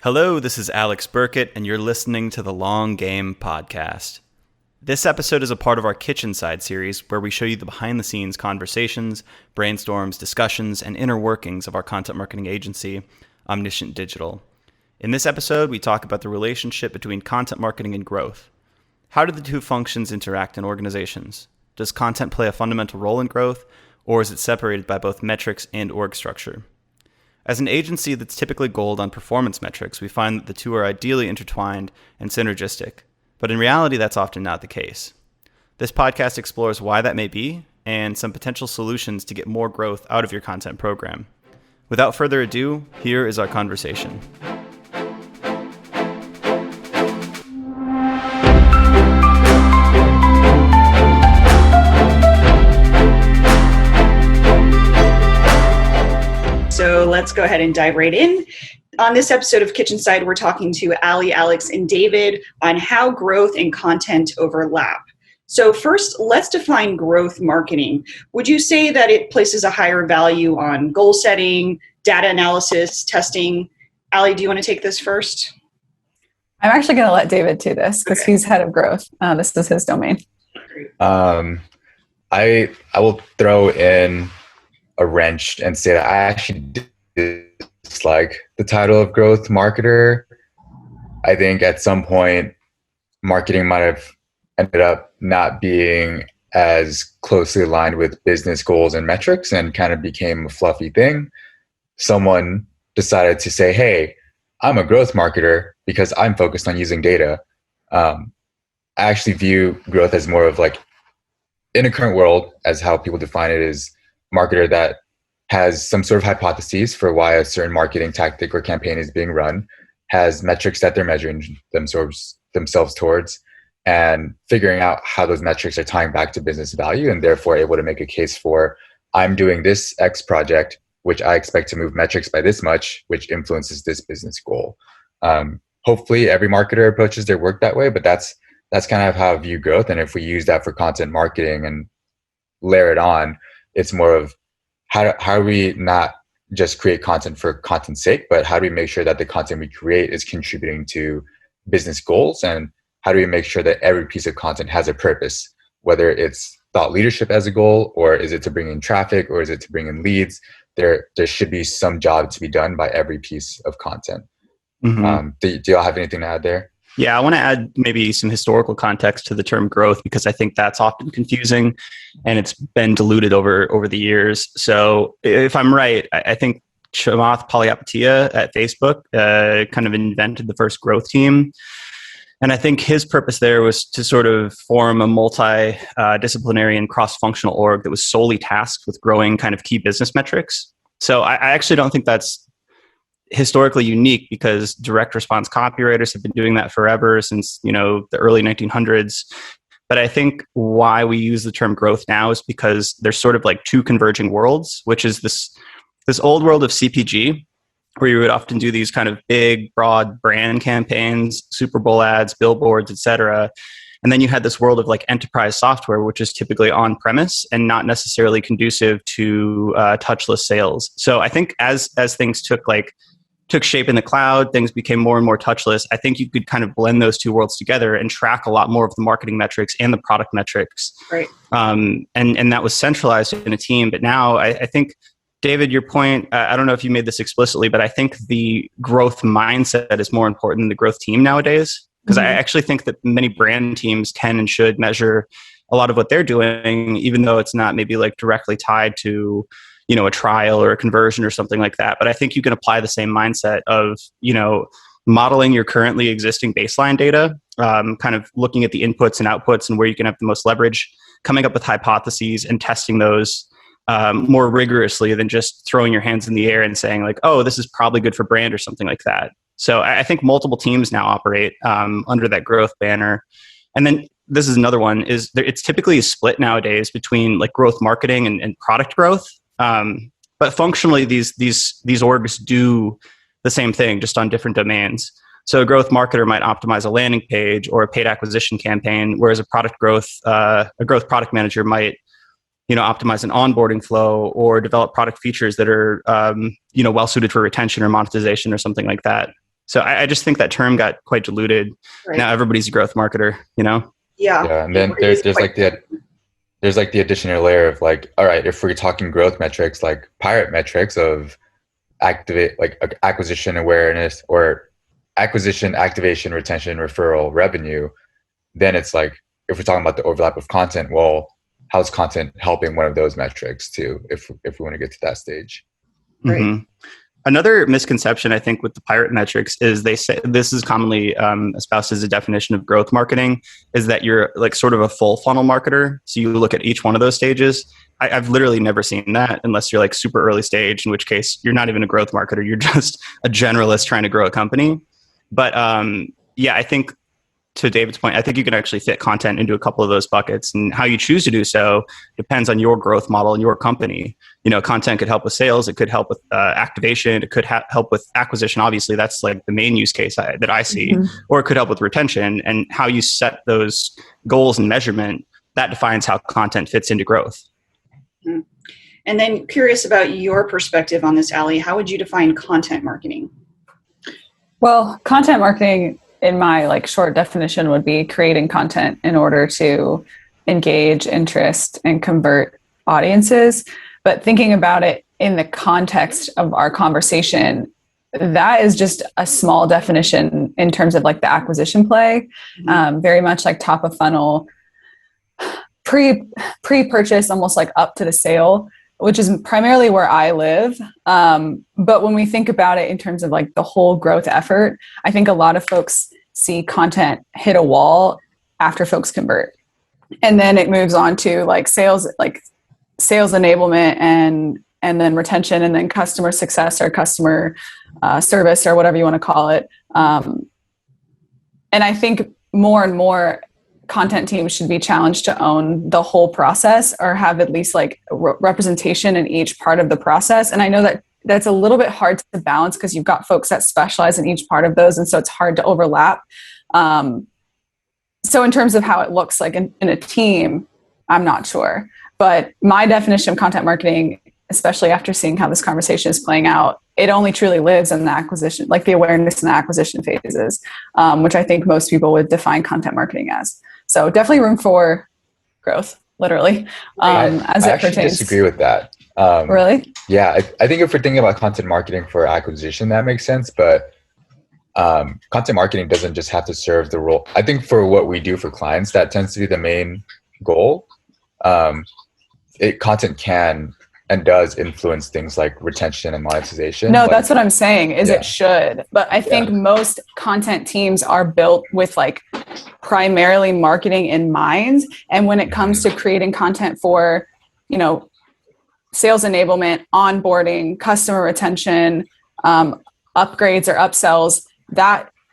Hello, this is Alex Burkett, and you're listening to the Long Game Podcast. This episode is a part of our Kitchen Side series, where we show you the behind-the-scenes conversations, brainstorms, discussions, and inner workings of our content marketing agency, Omniscient Digital. In this episode, we talk about the relationship between content marketing and growth. How do the two functions interact in organizations? Does content play a fundamental role in growth, or is it separated by both metrics and org structure? As an agency that's typically gold on performance metrics, we find that the two are ideally intertwined and synergistic, but in reality, that's often not the case. This podcast explores why that may be and some potential solutions to get more growth out of your content program. Without further ado, here is our conversation. So let's go ahead and dive right in. On this episode of Kitchen Side, we're talking to Ali, Alex, and David on how growth and content overlap. So first, let's define growth marketing. Would you say that it places a higher value on goal setting, data analysis, testing? Ali, do you want to take this first? I'm actually going to let David do this because he's head of growth. This is his domain. I will throw in a wrench and say that I actually dislike the title of growth marketer. I think at some point marketing might have ended up not being as closely aligned with business goals and metrics and kind of became a fluffy thing. Someone decided to say, hey, I'm a growth marketer because I'm focused on using data. I actually view growth as more of like, in a current world, as how people define it, is marketer that has some sort of hypotheses for why a certain marketing tactic or campaign is being run, has metrics that they're measuring themselves towards, and figuring out how those metrics are tying back to business value, and therefore able to make a case for, I'm doing this X project, which I expect to move metrics by this much, which influences this business goal. Hopefully every marketer approaches their work that way, but that's kind of how I view growth. And if we use that for content marketing and layer it on, it's more of how do we not just create content for content's sake, but how do we make sure that the content we create is contributing to business goals? And how do we make sure that every piece of content has a purpose, whether it's thought leadership as a goal, or is it to bring in traffic, or is it to bring in leads? There should be some job to be done by every piece of content. Mm-hmm. Do y'all have anything to add there? Yeah, I want to add maybe some historical context to the term growth, because I think that's often confusing and it's been diluted over the years. So if I'm right, I think Chamath Palihapitiya at Facebook kind of invented the first growth team. And I think his purpose there was to sort of form a multi-disciplinary and cross-functional org that was solely tasked with growing kind of key business metrics. So I actually don't think that's historically unique, because direct response copywriters have been doing that forever, since the early 1900s. But I think why we use the term growth now is because there's sort of like two converging worlds, which is this old world of CPG, where you would often do these kind of big, broad brand campaigns, Super Bowl ads, billboards, etc. And then you had this world of like enterprise software, which is typically on premise and not necessarily conducive to touchless sales. So I think as things took shape in the cloud, things became more and more touchless. I think you could kind of blend those two worlds together and track a lot more of the marketing metrics and the product metrics. Right. And that was centralized in a team. But now I think, David, your point, I don't know if you made this explicitly, but I think the growth mindset is more important than the growth team nowadays. Because I actually think that many brand teams can and should measure a lot of what they're doing, even though it's not maybe like directly tied to a trial or a conversion or something like that. But I think you can apply the same mindset of, modeling your currently existing baseline data, kind of looking at the inputs and outputs and where you can have the most leverage, coming up with hypotheses and testing those more rigorously than just throwing your hands in the air and saying like, oh, this is probably good for brand or something like that. So I think multiple teams now operate under that growth banner. And then this is another one, it's typically a split nowadays between like growth marketing and product growth. But functionally, these orgs do the same thing, just on different domains. So a growth marketer might optimize a landing page or a paid acquisition campaign, whereas a growth product manager might, optimize an onboarding flow or develop product features that are, well suited for retention or monetization or something like that. So I just think that term got quite diluted. Right. Now everybody's a growth marketer, you know? Yeah. And then there's like the additional layer of like, all right, if we're talking growth metrics, like pirate metrics of acquisition awareness or acquisition, activation, retention, referral, revenue, then it's like, if we're talking about the overlap of content, well, how's content helping one of those metrics too, if we want to get to that stage? Right. Mm-hmm. Another misconception, I think, with the pirate metrics is they say, this is commonly espoused as a definition of growth marketing, is that you're like sort of a full funnel marketer. So you look at each one of those stages. I've literally never seen that unless you're like super early stage, in which case you're not even a growth marketer. You're just a generalist trying to grow a company. But yeah, I think to David's point, I think you can actually fit content into a couple of those buckets, and how you choose to do so depends on your growth model and your company. You know, content could help with sales. It could help with activation. It could help with acquisition. Obviously, that's like the main use case that I see, or it could help with retention. And how you set those goals and measurement, that defines how content fits into growth. Mm-hmm. And then curious about your perspective on this, Ali. How would you define content marketing? Well, content marketing, in my like short definition, would be creating content in order to engage, interest, and convert audiences. But thinking about it in the context of our conversation, that is just a small definition in terms of like the acquisition play, very much like top of funnel, pre-purchase, almost like up to the sale, which is primarily where I live. But when we think about it in terms of like the whole growth effort, I think a lot of folks see content hit a wall after folks convert. And then it moves on to like sales enablement and then retention, and then customer success or customer service or whatever you want to call it. And I think more and more content teams should be challenged to own the whole process, or have at least like representation in each part of the process. And I know that that's a little bit hard to balance because you've got folks that specialize in each part of those. And so it's hard to overlap. So in terms of how it looks like in a team, I'm not sure. But my definition of content marketing, especially after seeing how this conversation is playing out, it only truly lives in the acquisition, like the awareness and the acquisition phases, which I think most people would define content marketing as. So definitely room for growth, literally, as it pertains. I disagree with that. Really? Yeah, I think if we're thinking about content marketing for acquisition, that makes sense. But content marketing doesn't just have to serve the role. I think for what we do for clients, that tends to be the main goal. Content can and does influence things like retention and monetization. No, that's what I'm saying, is it should. But I think most content teams are built with like primarily marketing in mind. And when it comes to creating content for, you know, sales enablement, onboarding, customer retention, upgrades or upsells,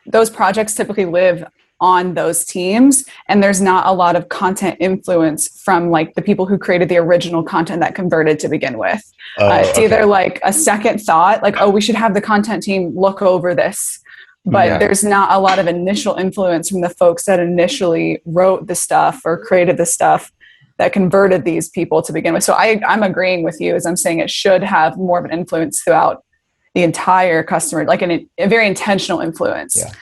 those projects typically live on those teams, and there's not a lot of content influence from like the people who created the original content that converted to begin with. It's either like a second thought, like, oh, we should have the content team look over this, but there's not a lot of initial influence from the folks that initially wrote the stuff or created the stuff that converted these people to begin with. So I'm agreeing with you, as I'm saying it should have more of an influence throughout the entire customer, like a very intentional influence. Yeah.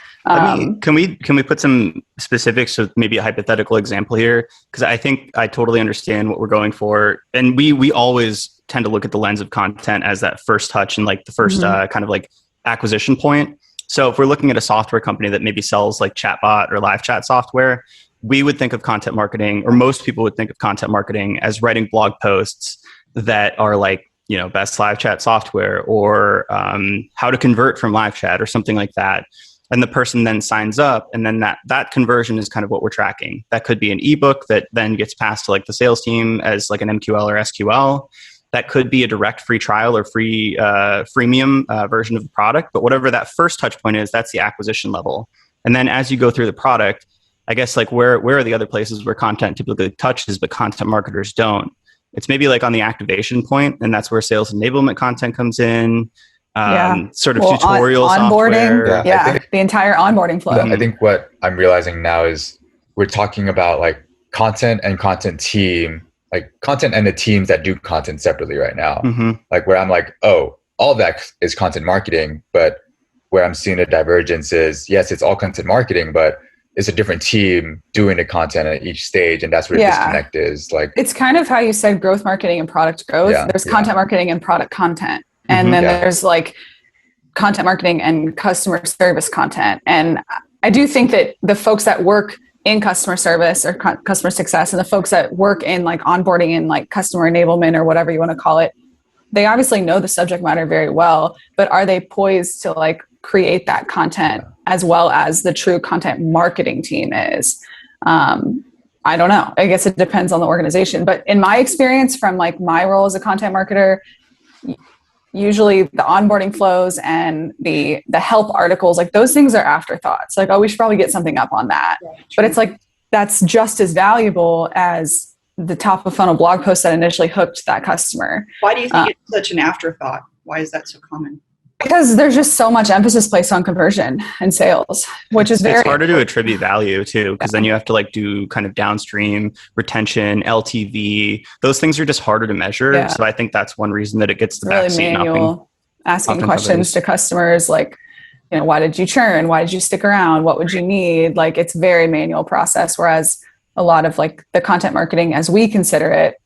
Can we put some specifics with maybe a hypothetical example here? Because I think I totally understand what we're going for. And we always tend to look at the lens of content as that first touch and like the first kind of like acquisition point. So if we're looking at a software company that maybe sells like chatbot or live chat software, we would think of content marketing, or most people would think of content marketing as writing blog posts that are like, you know, best live chat software, or how to convert from live chat or something like that. And the person then signs up, and then that conversion is kind of what we're tracking. That could be an ebook that then gets passed to like the sales team as like an MQL or SQL. That could be a direct free trial or freemium version of the product. But whatever that first touch point is, that's the acquisition level. And then as you go through the product, I guess like where are the other places where content typically touches, but content marketers don't? It's maybe like on the activation point, and that's where sales enablement content comes in. Sort of tutorial onboarding, software. The entire onboarding flow. I think what I'm realizing now is we're talking about like content and content team, like content and the teams that do content separately right now. Like where I'm like, oh, all of that is content marketing, but where I'm seeing a divergence is, yes, it's all content marketing, but it's a different team doing the content at each stage. And that's where the disconnect is. Like, it's kind of how you said growth marketing and product growth. There's content marketing and product content. And then there's like content marketing and customer service content. And I do think that the folks that work in customer service or customer success and the folks that work in like onboarding and like customer enablement or whatever you want to call it, they obviously know the subject matter very well, but are they poised to like create that content as well as the true content marketing team is? I don't know. I guess it depends on the organization, but in my experience from like my role as a content marketer, usually the onboarding flows and the help articles, like those things are afterthoughts. Like, oh, we should probably get something up on that. But it's like, that's just as valuable as the top of funnel blog post that initially hooked that customer. Why do you think it's such an afterthought? Why is that so common? Because there's just so much emphasis placed on conversion and sales, which is very... It's harder to attribute value too, because then you have to like do kind of downstream retention, LTV. Those things are just harder to measure. Yeah. So I think that's one reason that it gets the really backseat. Manual, asking questions to customers like, you know, why did you churn? Why did you stick around? What would you need? Like, it's very manual process. Whereas a lot of like the content marketing, as we consider it,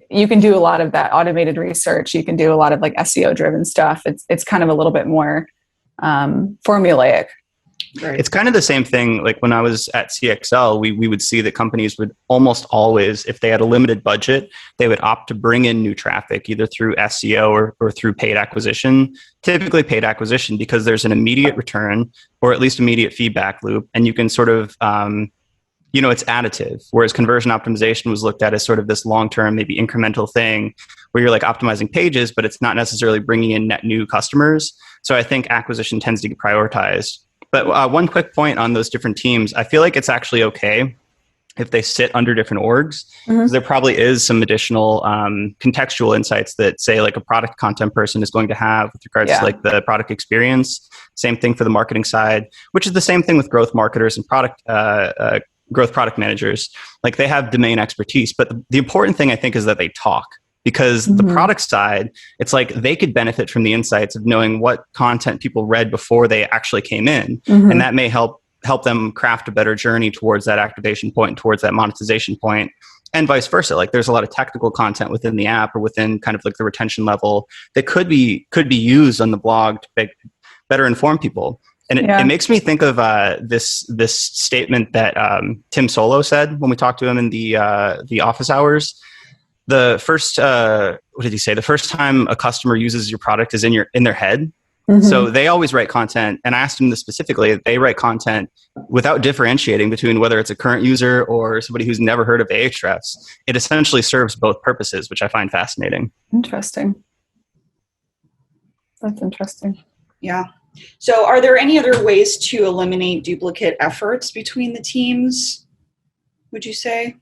you can do a lot of that automated research. You can do a lot of like SEO driven stuff. It's kind of a little bit more formulaic. Right. It's kind of the same thing. Like when I was at CXL, we would see that companies would almost always, if they had a limited budget, they would opt to bring in new traffic, either through SEO or through paid acquisition, typically paid acquisition, because there's an immediate return or at least immediate feedback loop. And you can sort of, you know, it's additive, whereas conversion optimization was looked at as sort of this long-term, maybe incremental thing where you're like optimizing pages, but it's not necessarily bringing in net new customers. So I think acquisition tends to get prioritized. But one quick point on those different teams, I feel like it's actually okay if they sit under different orgs. Mm-hmm. There probably is some additional contextual insights that say like a product content person is going to have with regards to like the product experience. Same thing for the marketing side, which is the same thing with growth marketers and growth product managers. Like they have domain expertise, but the important thing I think is that they talk, because the product side, it's like they could benefit from the insights of knowing what content people read before they actually came in. And that may help them craft a better journey towards that activation point, towards that monetization point, and vice versa. Like there's a lot of technical content within the app or within kind of like the retention level that could be used on the blog to better inform people. And it makes me think of this statement that Tim Solo said when we talked to him in the office hours. The first, what did he say? The first time a customer uses your product is in their head. So they always write content. And I asked him this specifically. They write content without differentiating between whether it's a current user or somebody who's never heard of Ahrefs. It essentially serves both purposes, which I find fascinating. Interesting. That's interesting. Yeah. So are there any other ways to eliminate duplicate efforts between the teams, would you say?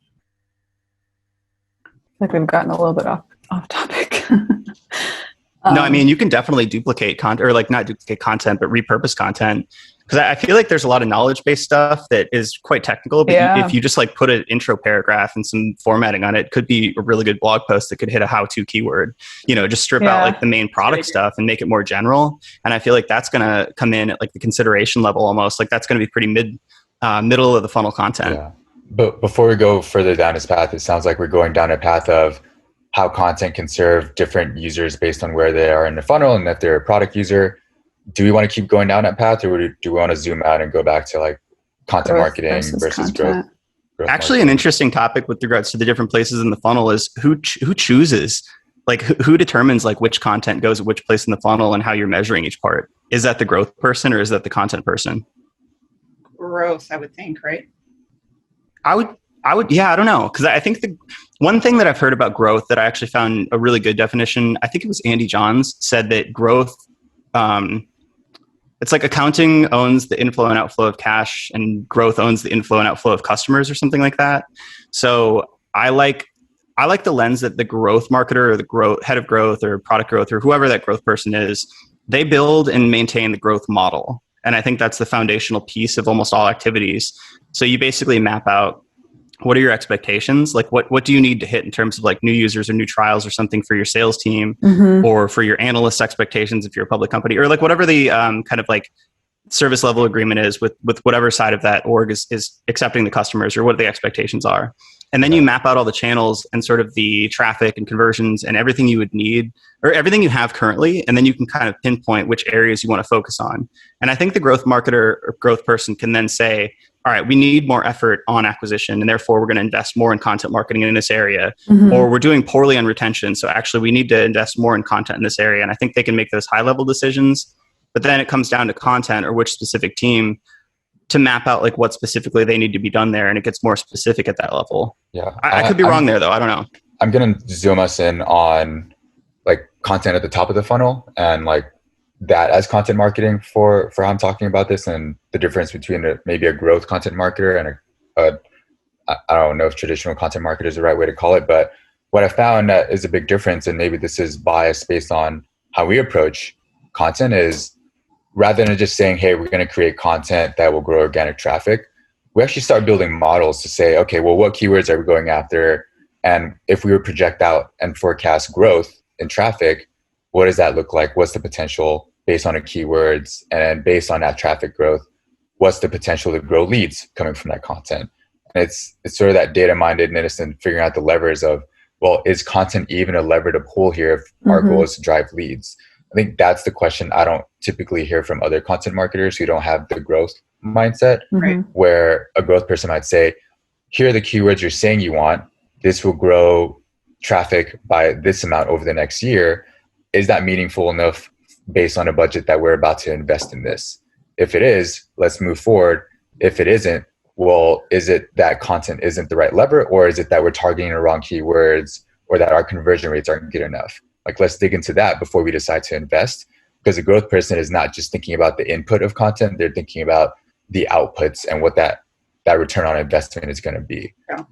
Like we've gotten a little bit off topic. No, I mean, you can definitely duplicate content, or like not duplicate content, but repurpose content. Because I feel like there's a lot of knowledge-based stuff that is quite technical, but if you just like put an intro paragraph and some formatting on it, it could be a really good blog post that could hit a how-to keyword. You know, just strip out like the main product stuff and make it more general. And I feel like that's going to come in at like the consideration level almost. Like that's going to be pretty middle of the funnel content. Yeah. But before we go further down this path, it sounds like we're going down a path of how content can serve different users based on where they are in the funnel, and if they're a product user. Do we want to keep going down that path, or do we want to zoom out and go back to like content marketing versus growth? Actually, an interesting topic with regards to the different places in the funnel is who chooses, like who determines like which content goes at which place in the funnel and how you're measuring each part. Is that the growth person or is that the content person? Growth, I would think, right? I would, yeah, I don't know. Because I think the one thing that I've heard about growth that I actually found a really good definition, I think it was Andy Johns, said that growth, it's like accounting owns the inflow and outflow of cash and growth owns the inflow and outflow of customers or something like that. So I like the lens that the growth marketer or the head of growth or product growth or whoever that growth person is, they build and maintain the growth model. And I think that's the foundational piece of almost all activities. So you basically map out what are your expectations? Like what do you need to hit in terms of like new users or new trials or something for your sales team, or for your analysts' expectations if you're a public company, or like whatever the kind of like service level agreement is with whatever side of that org is accepting the customers, or what the expectations are. And then you map out all the channels and sort of the traffic and conversions and everything you would need, or everything you have currently. And then you can kind of pinpoint which areas you want to focus on. And I think the growth marketer or growth person can then say, all right, we need more effort on acquisition, and therefore we're going to invest more in content marketing in this area. Or we're doing poorly on retention, so actually we need to invest more in content in this area. And I think they can make those high level decisions. But then it comes down to content or which specific team to map out like what specifically they need to be done there. And it gets more specific at that level. Yeah. I could be wrong there though. I don't know. I'm going to zoom us in on like content at the top of the funnel, and like that as content marketing for how I'm talking about this, and the difference between maybe a growth content marketer and I don't know if traditional content marketer is the right way to call it, but what I found that is a big difference, and maybe this is biased based on how we approach content, is rather than just saying, hey, we're going to create content that will grow organic traffic, we actually start building models to say, okay, well, what keywords are we going after? And if we would project out and forecast growth in traffic, what does that look like? What's the potential based on the keywords? And based on that traffic growth, what's the potential to grow leads coming from that content? And it's sort of that data mindedness and figuring out the levers of, well, is content even a lever to pull here if our goal is to drive leads? I think that's the question I don't typically hear from other content marketers who don't have the growth mindset, where a growth person might say, here are the keywords you're saying you want. This will grow traffic by this amount over the next year. Is that meaningful enough based on a budget that we're about to invest in this? If it is, let's move forward. If it isn't, well, is it that content isn't the right lever, or is it that we're targeting the wrong keywords, or that our conversion rates aren't good enough? Like, let's dig into that before we decide to invest, because a growth person is not just thinking about the input of content, they're thinking about the outputs and what that return on investment is going to be. Yeah.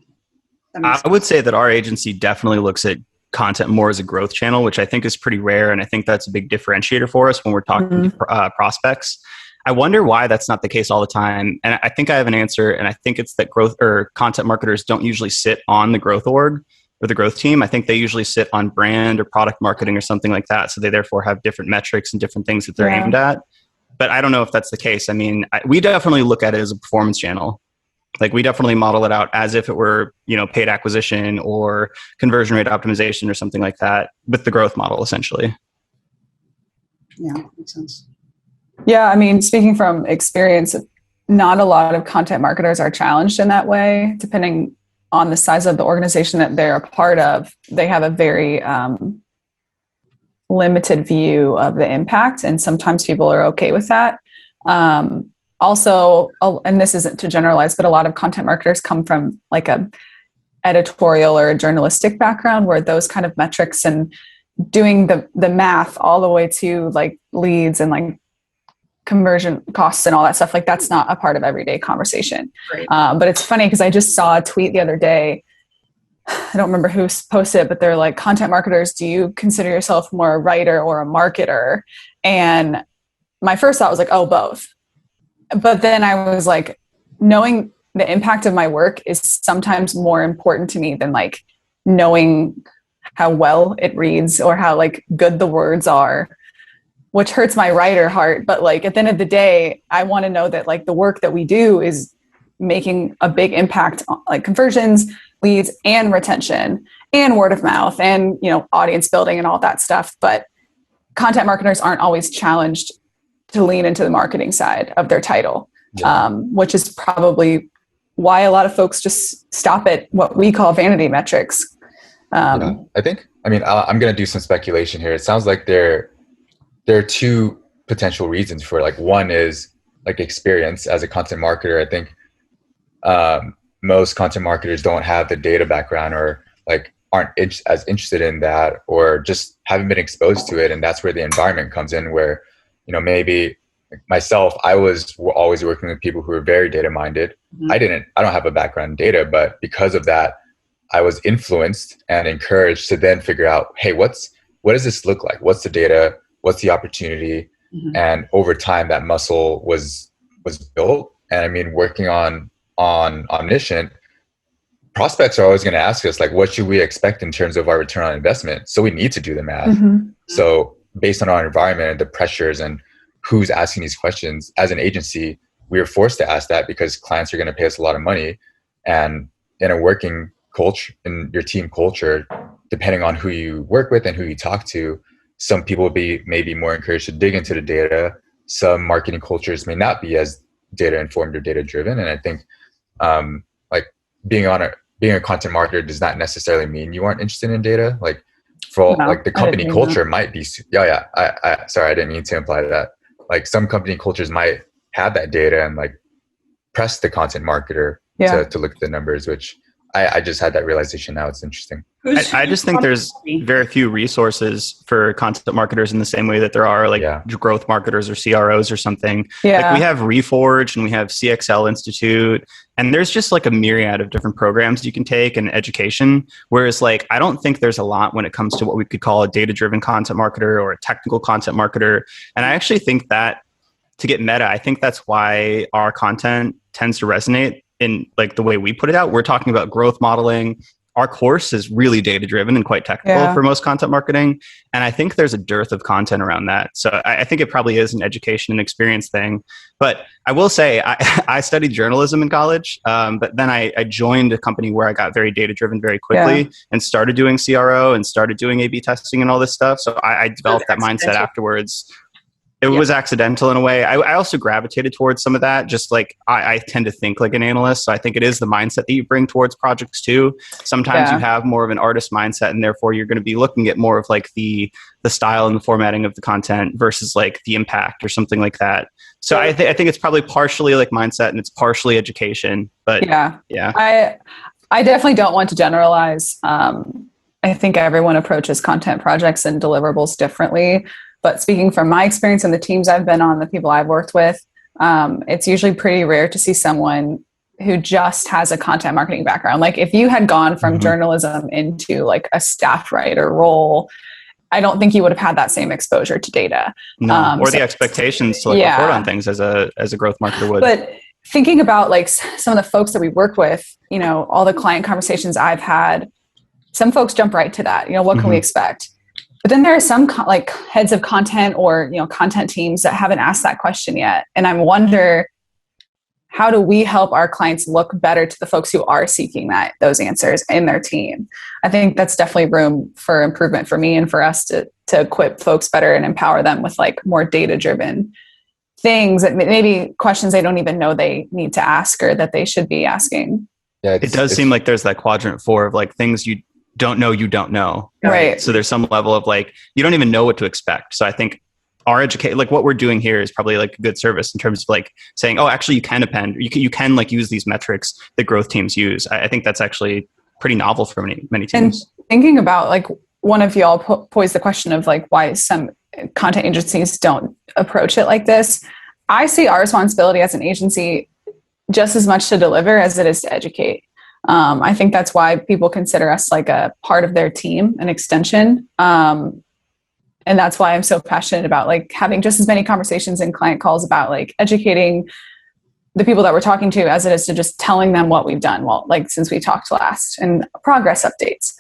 I would say that our agency definitely looks at content more as a growth channel, which I think is pretty rare. And I think that's a big differentiator for us when we're talking to prospects. I wonder why that's not the case all the time. And I think I have an answer. And I think it's that growth or content marketers don't usually sit on the growth org or the growth team. I think they usually sit on brand or product marketing or something like that. So they therefore have different metrics and different things that they're aimed at. But I don't know if that's the case. I mean, we definitely look at it as a performance channel. Like, we definitely model it out as if it were, paid acquisition or conversion rate optimization or something like that with the growth model, essentially. Yeah, makes sense. Yeah, I mean, speaking from experience, not a lot of content marketers are challenged in that way. Depending on the size of the organization that they're a part of, they have a very limited view of the impact. And sometimes people are okay with that. Also, and this isn't to generalize, but a lot of content marketers come from like a editorial or a journalistic background, where those kind of metrics and doing the math all the way to like leads and like conversion costs and all that stuff, like that's not a part of everyday conversation. Right. But it's funny because I just saw a tweet the other day. I don't remember who posted it, but they're like, content marketers, do you consider yourself more a writer or a marketer? And my first thought was like, oh, both. But then I was like, knowing the impact of my work is sometimes more important to me than like knowing how well it reads or how like good the words are, which hurts my writer heart. But like at the end of the day, I want to know that like the work that we do is making a big impact on like conversions, leads, and retention, and word of mouth, and audience building and all that stuff. But content marketers aren't always challenged to lean into the marketing side of their title, which is probably why a lot of folks just stop at what we call vanity metrics. I'm going to do some speculation here. It sounds like there are two potential reasons for it. Like, one is like experience as a content marketer. I think most content marketers don't have the data background, or like aren't as interested in that, or just haven't been exposed to it. And that's where the environment comes in, where maybe myself, I was always working with people who were very data minded. I don't have a background in data, but because of that, I was influenced and encouraged to then figure out, hey, what does this look like? What's the data? What's the opportunity? And over time, that muscle was built. And I mean, working on Omniscient, prospects are always going to ask us, like, what should we expect in terms of our return on investment? So we need to do the math. So based on our environment and the pressures and who's asking these questions, as an agency, we are forced to ask that because clients are going to pay us a lot of money. And in a working culture, in your team culture, depending on who you work with and who you talk to, some people will be maybe more encouraged to dig into the data. Some marketing cultures may not be as data informed or data driven. And I think like being a content marketer does not necessarily mean you aren't interested in data. Like like the company culture might be, sorry, I didn't mean to imply that. Like some company cultures might have that data and like press the content marketer to look at the numbers, which I just had that realization now. It's interesting. I just think there's very few resources for content marketers in the same way that there are like growth marketers or CROs or something. Like we have Reforge and we have CXL Institute, and there's just like a myriad of different programs you can take in education. Whereas like, I don't think there's a lot when it comes to what we could call a data-driven content marketer or a technical content marketer. And I actually think that, to get meta, I think that's why our content tends to resonate in like the way we put it out. We're talking about growth modeling. Our course is really data driven and quite technical for most content marketing. And I think there's a dearth of content around that. So I think it probably is an education and experience thing. But I will say I studied journalism in college, but then I joined a company where I got very data driven very quickly and started doing CRO and started doing A/B testing and all this stuff. So I developed that mindset afterwards. It was accidental in a way. I also gravitated towards some of that. Just like I tend to think like an analyst. So I think it is the mindset that you bring towards projects too. Sometimes you have more of an artist mindset, and therefore you're going to be looking at more of like the style and the formatting of the content versus like the impact or something like that. So I think it's probably partially like mindset and it's partially education. But I definitely don't want to generalize. I think everyone approaches content projects and deliverables differently. But speaking from my experience and the teams I've been on, the people I've worked with, it's usually pretty rare to see someone who just has a content marketing background. Like if you had gone from journalism into like a staff writer role, I don't think you would have had that same exposure to data. No, or the expectations to like report on things as a growth marketer would. But thinking about like some of the folks that we work with, you know, all the client conversations I've had, some folks jump right to that. You know, what can we expect? But then there are some like heads of content or, you know, content teams that haven't asked that question yet. And I wonder, how do we help our clients look better to the folks who are seeking those answers in their team? I think that's definitely room for improvement for me and for us to equip folks better and empower them with like more data-driven things, that maybe questions they don't even know they need to ask or that they should be asking. Yeah, it does seem like there's that quadrant 4 of like things you don't know. Right. So there's some level of like, you don't even know what to expect. So I think our like what we're doing here is probably like a good service in terms of like saying, oh, actually you can append, you can like use these metrics that growth teams use. I think that's actually pretty novel for many teams. And thinking about like one of y'all posed the question of like why some content agencies don't approach it like this. I see our responsibility as an agency just as much to deliver as it is to educate. I think that's why people consider us like a part of their team, an extension. And that's why I'm so passionate about like having just as many conversations and client calls about like educating the people that we're talking to as it is to just telling them what we've done. Well, like since we talked last and progress updates.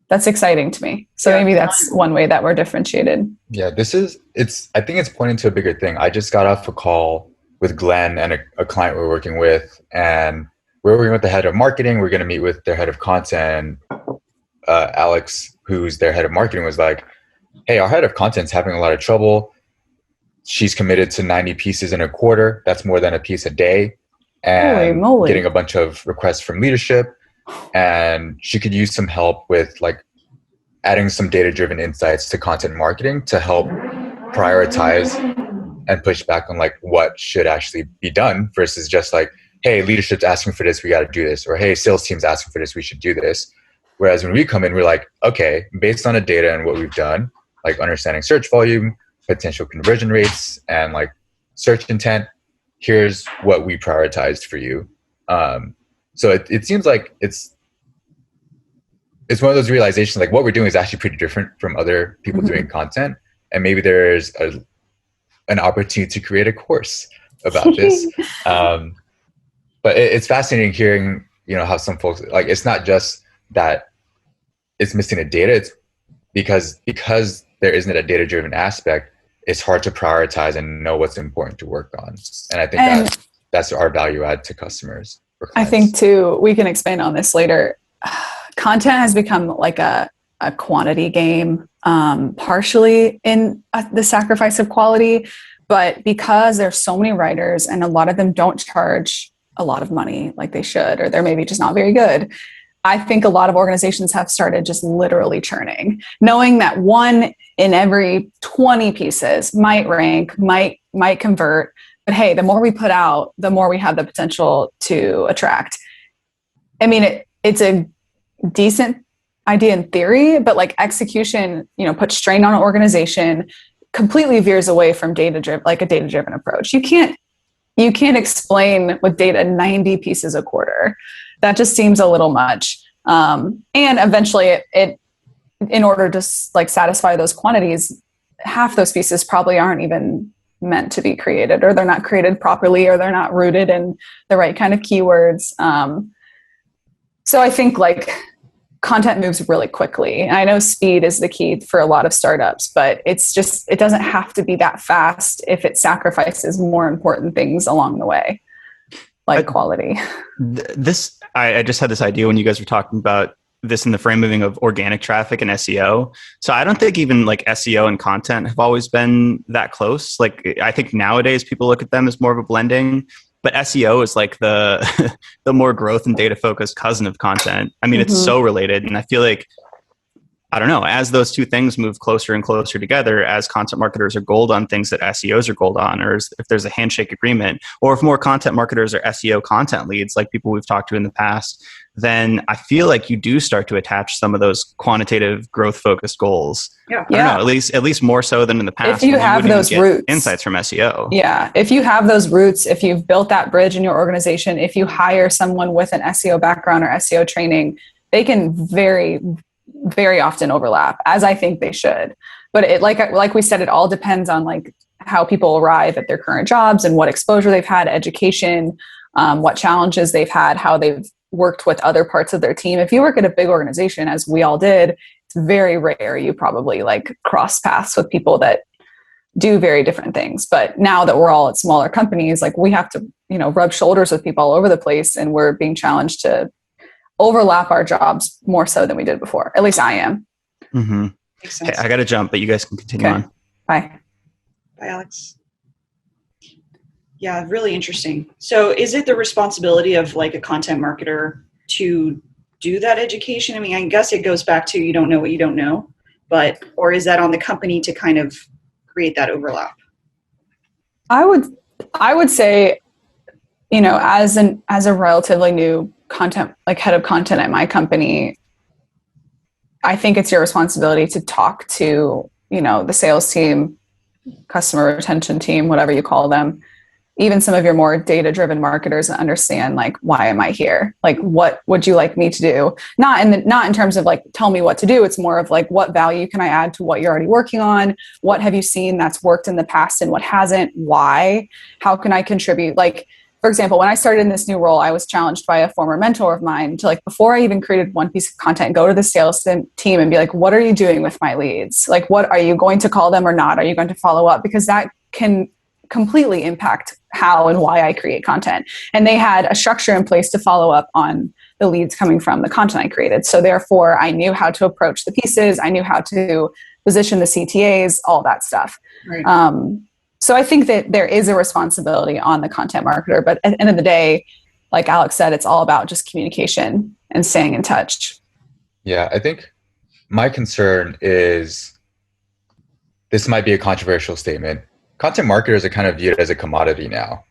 That's exciting to me. So maybe that's one way that we're differentiated. Yeah, I think it's pointing to a bigger thing. I just got off a call with Glenn and a client we're working with, and we're working with the head of marketing. We're going to meet with their head of content. Alex, who's their head of marketing, was like, hey, our head of content's having a lot of trouble. She's committed to 90 pieces in a quarter. That's more than a piece a day. And getting a bunch of requests from leadership. And she could use some help with like adding some data-driven insights to content marketing to help prioritize and push back on like what should actually be done versus just like, hey, leadership's asking for this, we got to do this. Or hey, sales team's asking for this, we should do this. Whereas when we come in, we're like, okay, based on the data and what we've done, like understanding search volume, potential conversion rates, and like search intent, here's what we prioritized for you. So it seems like it's one of those realizations, like what we're doing is actually pretty different from other people doing content. And maybe there's an opportunity to create a course about this. But it's fascinating hearing how some folks, like, it's not just that it's missing the data, it's because there isn't a data-driven aspect, it's hard to prioritize and know what's important to work on. And I think that's our value add to customers. I think too, we can expand on this later. Content has become like a quantity game, partially in the sacrifice of quality, but because there's so many writers and a lot of them don't charge a lot of money like they should, or they're maybe just not very good. I think a lot of organizations have started just literally churning, knowing that 1 in every 20 pieces might rank, might convert. But hey, the more we put out, the more we have the potential to attract. I mean, it's a decent idea in theory, but like execution, puts strain on an organization, completely veers away from data-driven, like a data-driven approach. You can't explain with data 90 pieces a quarter. That just seems a little much. And eventually it in order to like satisfy those quantities, half those pieces probably aren't even meant to be created, or they're not created properly, or they're not rooted in the right kind of keywords. So I think like content moves really quickly. And I know speed is the key for a lot of startups, but it doesn't have to be that fast if it sacrifices more important things along the way, like quality. I just had this idea when you guys were talking about this in the framing of organic traffic and SEO. So I don't think even like SEO and content have always been that close. Like I think nowadays people look at them as more of a blending, but SEO is like the more growth and data focused cousin of content. I mean, it's so related. And I feel like, I don't know, as those two things move closer and closer together, as content marketers are gold on things that SEOs are gold on, or if there's a handshake agreement, or if more content marketers are SEO content leads, like people we've talked to in the past, then I feel like you do start to attach some of those quantitative growth focused goals. Yeah. I don't know, at least more so than in the past. If you have those roots, insights from SEO. Yeah. If you have those roots, if you've built that bridge in your organization, if you hire someone with an SEO background or SEO training, they can very, very often overlap, as I think they should. But it, like we said, it all depends on like how people arrive at their current jobs and what exposure they've had, education, what challenges they've had, how they've worked with other parts of their team. If you work at a big organization, as we all did, it's very rare you probably like cross paths with people that do very different things. But now that we're all at smaller companies, like we have to, rub shoulders with people all over the place, and we're being challenged to overlap our jobs more so than we did before. At least I am. Mm-hmm. Okay, I got to jump, but you guys can continue on. Bye. Bye, Alex. Yeah, really interesting. So is it the responsibility of like a content marketer to do that education? I mean, I guess it goes back to you don't know what you don't know, or is that on the company to kind of create that overlap? I would say, as a relatively new content, like head of content at my company, I think it's your responsibility to talk to, the sales team, customer retention team, whatever you call them, even some of your more data-driven marketers, and understand like, why am I here? Like, what would you like me to do? Not in terms of like, tell me what to do. It's more of like, what value can I add to what you're already working on? What have you seen that's worked in the past and what hasn't? Why? How can I contribute? Like, for example, when I started in this new role, I was challenged by a former mentor of mine to like, before I even created one piece of content, go to the sales team and be like, what are you doing with my leads? Like, what are you going to call them or not? Are you going to follow up? Because that can completely impact how and why I create content. And they had a structure in place to follow up on the leads coming from the content I created. So therefore, I knew how to approach the pieces. I knew how to position the CTAs, all that stuff. Right. So I think that there is a responsibility on the content marketer, but at the end of the day, like Alex said, it's all about just communication and staying in touch. Yeah, I think my concern is, this might be a controversial statement, content marketers are kind of viewed as a commodity now.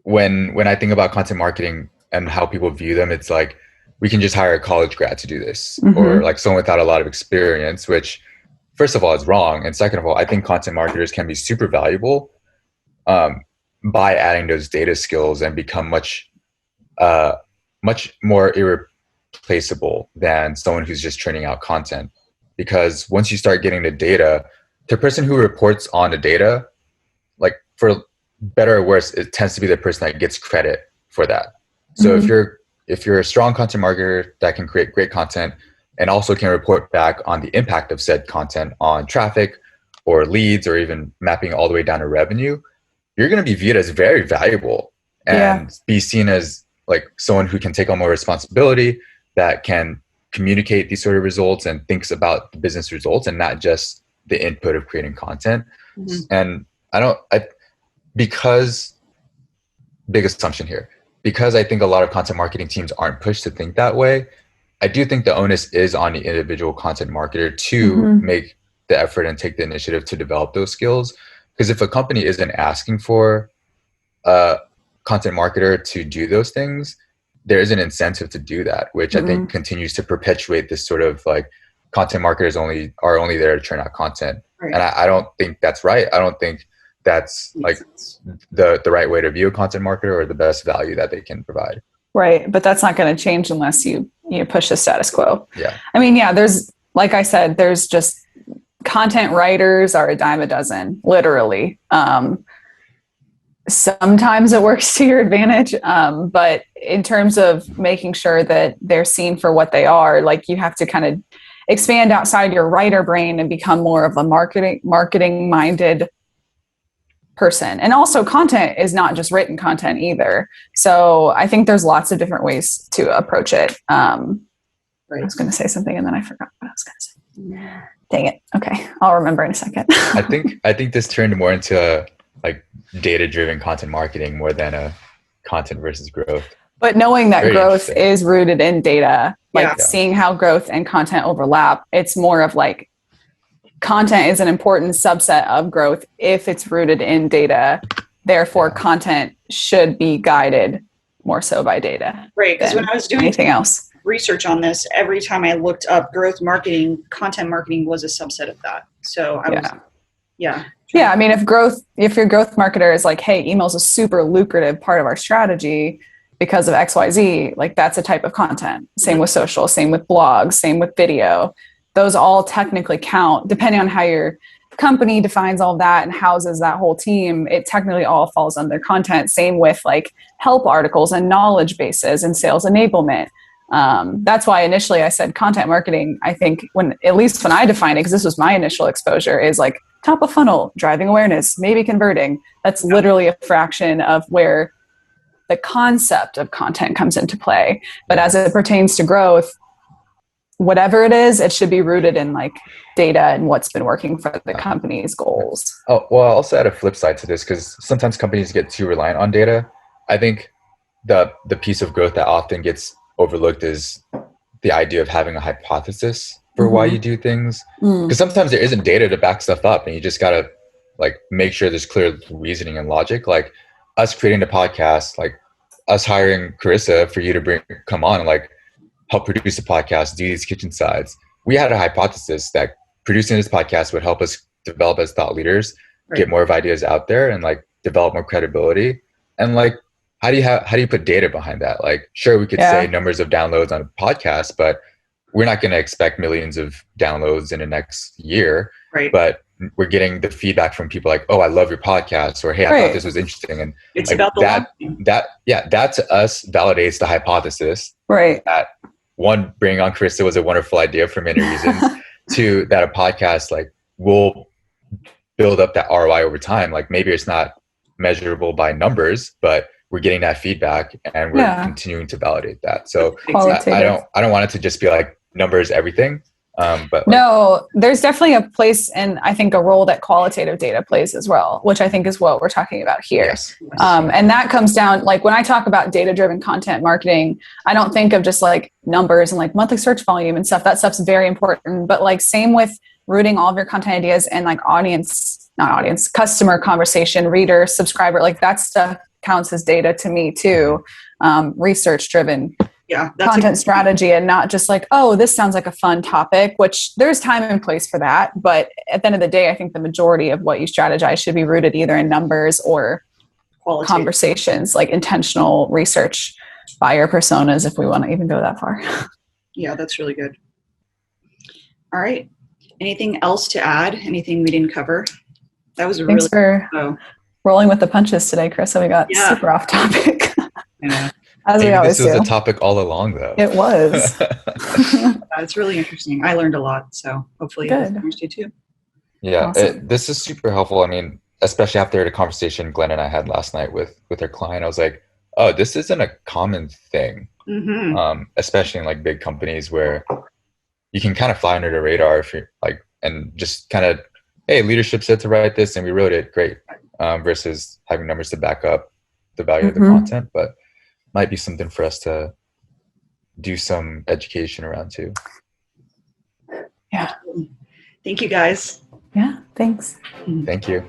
When I think about content marketing and how people view them, it's like, we can just hire a college grad to do this, or like someone without a lot of experience, which first of all is wrong. And second of all, I think content marketers can be super valuable by adding those data skills and become much more irreplaceable than someone who's just churning out content. Because once you start getting the data, the person who reports on the data, like for better or worse, it tends to be the person that gets credit for that. So if you're a strong content marketer that can create great content and also can report back on the impact of said content on traffic or leads or even mapping all the way down to revenue, you're going to be viewed as very valuable and be seen as like someone who can take on more responsibility, that can communicate these sort of results and thinks about the business results and not just the input of creating content. And because big assumption here, because I think a lot of content marketing teams aren't pushed to think that way, I do think the onus is on the individual content marketer to make the effort and take the initiative to develop those skills. Because if a company isn't asking for a content marketer to do those things, there is an incentive to do that, which I think continues to perpetuate this sort of like content marketers are only there to churn out content. And I don't think that's right. I don't think that's like the right way to view a content marketer or the best value that they can provide. Right. But that's not going to change unless you push the status quo. Yeah. I mean, there's, like I said, there's just content writers are a dime a dozen, literally. Sometimes it works to your advantage. But in terms of making sure that they're seen for what they are, like you have to kind of expand outside your writer brain and become more of a marketing minded person. And also content is not just written content either. So I think there's lots of different ways to approach it. I was going to say something and then I forgot what I was going to say. Dang it. Okay. I'll remember in a second. I think this turned more into a like data-driven content marketing more than a content versus growth. But knowing that growth is rooted in data, like seeing how growth and content overlap, it's more of like content is an important subset of growth if it's rooted in data. Therefore, content should be guided more so by data. Right. Because when I was doing anything else, research on this, every time I looked up growth marketing, content marketing was a subset of that. So I was, I mean, if your growth marketer is like, hey, email is a super lucrative part of our strategy because of XYZ, like that's a type of content. Same with social, same with blogs, same with video. Those all technically count depending on how your company defines all that and houses that whole team. It technically all falls under content. Same with like help articles and knowledge bases and sales enablement. That's why initially I said content marketing. I think at least when I define it, because this was my initial exposure, is like top of funnel, driving awareness, maybe converting. That's literally a fraction of where the concept of content comes into play. But as it pertains to growth, whatever it is, it should be rooted in like data and what's been working for the company's goals. Oh, well, I'll also add a flip side to this because sometimes companies get too reliant on data. I think the piece of growth that often gets overlooked is the idea of having a hypothesis for why you do things. Because sometimes there isn't data to back stuff up and you just got to like make sure there's clear reasoning and logic. Like us creating the podcast, like us hiring Carissa for you to come on and like help produce the podcast, do these kitchen sides. We had a hypothesis that producing this podcast would help us develop as thought leaders, get more of ideas out there and like develop more credibility. And like, how do you put data behind that? Like, sure, we could say numbers of downloads on a podcast, but we're not going to expect millions of downloads in the next year. Right. But we're getting the feedback from people like, oh, I love your podcast, or hey, I thought this was interesting. And it's like, about that to us validates the hypothesis. Right. That one, bringing on Krista was a wonderful idea for many reasons. Two, that a podcast like will build up that ROI over time. Like maybe it's not measurable by numbers, but we're getting that feedback and we're continuing to validate that. So I don't want it to just be like numbers everything. But like, no, there's definitely a place and I think a role that qualitative data plays as well, which I think is what we're talking about here. Yes. And that comes down, like when I talk about data-driven content marketing, I don't think of just like numbers and like monthly search volume and stuff. That stuff's very important, but like same with rooting all of your content ideas and like customer conversation, reader, subscriber, like that stuff counts as data to me too. Research driven content strategy and not just like, oh, this sounds like a fun topic, which there's time and place for that. But at the end of the day, I think the majority of what you strategize should be rooted either in numbers or conversations, like intentional research, buyer personas, if we want to even go that far. Yeah, that's really good. All right. Anything else to add? Anything we didn't cover? That was Thanks for rolling with the punches today, Chris. So we got super off topic. I know. As we Maybe always this was do. a topic all along, though. It was. It's really interesting. I learned a lot, so hopefully listeners do too. Yeah, Awesome. this is super helpful. I mean, especially after the conversation Glenn and I had last night with our client, I was like, oh, this isn't a common thing, especially in like big companies where you can kind of fly under the radar if you're like, and just kind of, hey, leadership said to write this and we wrote it, great, versus having numbers to back up the value of the content. But might be something for us to do some education around too. Yeah. Thank you, guys. Yeah, thanks. Thank you.